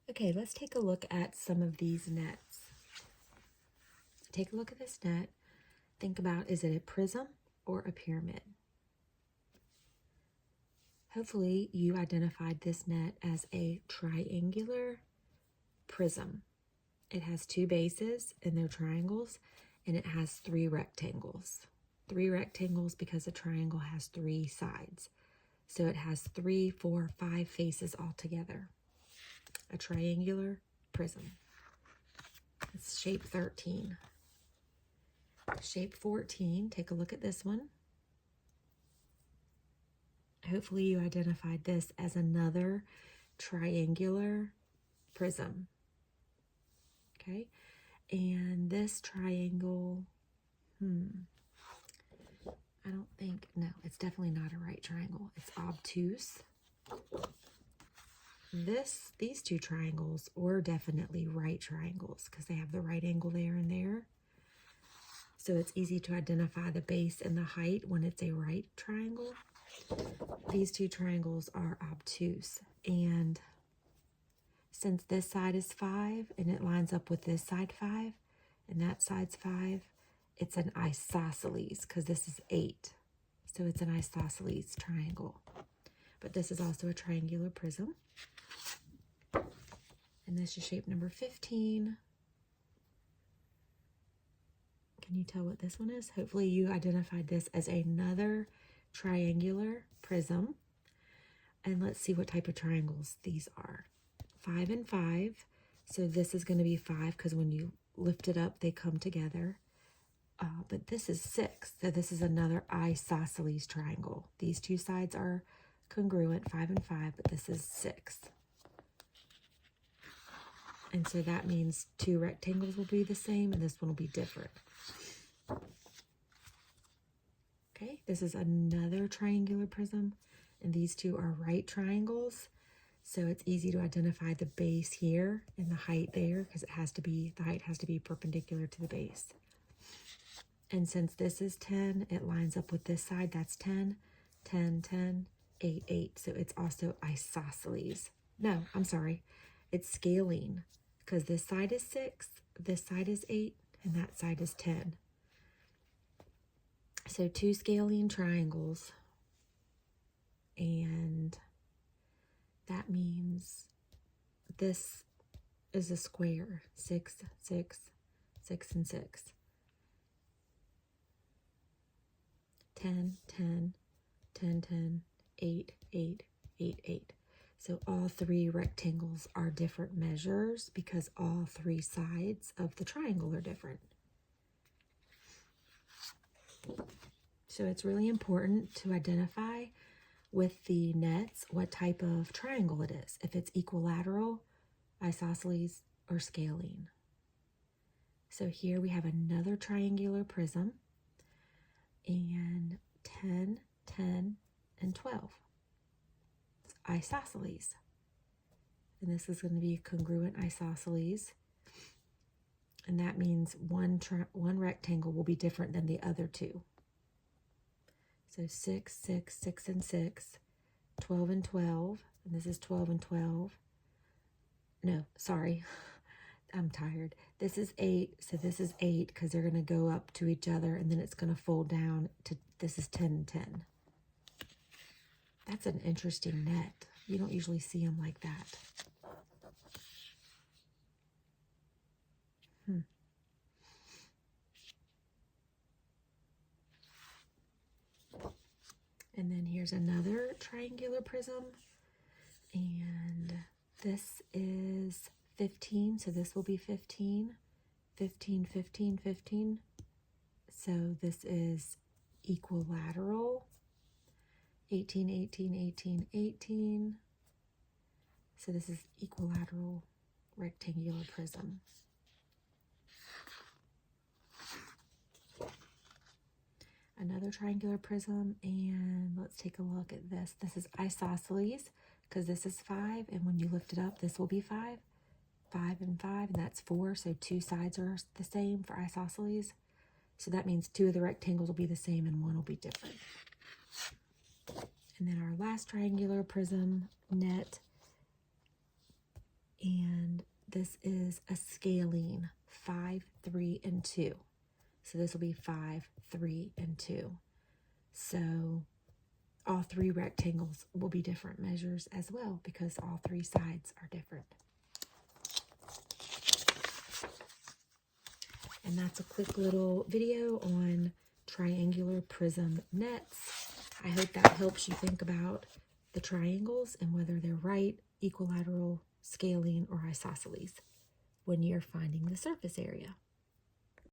Okay, let's take a look at some of these nets. Take a look at this net. Think about, is it a prism or a pyramid? Hopefully you identified this net as a triangular prism. It has two bases and they're triangles, and it has three rectangles. Three rectangles because a triangle has three sides. So it has 3, 4, 5 faces altogether. A triangular prism. It's shape 13. Shape 14, take a look at this one. Hopefully you identified this as another triangular prism. Okay, and this triangle, I don't think, no, it's definitely not a right triangle. It's obtuse. These two triangles are definitely right triangles because they have the right angle there and there. So it's easy to identify the base and the height when it's a right triangle. These two triangles are obtuse, and since this side is 5 and it lines up with this side 5 and that side's 5, it's an isosceles because this is 8. So it's an isosceles triangle. But this is also a triangular prism. And this is shape number 15. Can you tell what this one is? Hopefully you identified this as another triangular prism. And let's see what type of triangles these are. 5 and 5. So this is going to be 5 because when you lift it up, they come together. But this is 6. So this is another isosceles triangle. These two sides are congruent, 5 and 5, but this is 6. And so that means two rectangles will be the same and this one will be different. Okay, this is another triangular prism, and these two are right triangles. So it's easy to identify the base here and the height there because the height has to be perpendicular to the base. And since this is 10, it lines up with this side. That's 10, 10, 10, 8, 8. So it's also isosceles. No, I'm sorry. It's scaling because this side is 6, this side is 8, and that side is 10. So two scaling triangles, and that means this is a square, 6, 6, 6, and 6. 10, 10, 10, 10, 8, 8, 8, 8. So all three rectangles are different measures because all three sides of the triangle are different. So it's really important to identify with the nets what type of triangle it is, if it's equilateral, isosceles, or scaling. So here we have another triangular prism, and 10, 10, and 12. Isosceles. And this is going to be a congruent isosceles. And that means one rectangle will be different than the other two. So 6, 6, 6, and 6, 12 and 12, and this is 12 and 12. No, sorry, I'm tired. This is 8, so this is 8 because they're going to go up to each other, and then it's going to fold down to, this is 10 and 10. That's an interesting net. You don't usually see them like that. And then here's another triangular prism, and this is 15, so this will be 15, 15, 15, 15. So this is equilateral, 18, 18, 18, 18. So this is equilateral rectangular prism. Another triangular prism, and let's take a look at this. This is isosceles because this is 5, and when you lift it up, this will be 5. 5 and 5, and that's 4, so two sides are the same for isosceles. So that means two of the rectangles will be the same and one will be different. And then our last triangular prism net, and this is a scalene 5, 3, and 2. So this will be 5, 3, and 2. So all 3 rectangles will be different measures as well because all 3 sides are different. And that's a quick little video on triangular prism nets. I hope that helps you think about the triangles and whether they're right, equilateral, scalene, or isosceles when you're finding the surface area.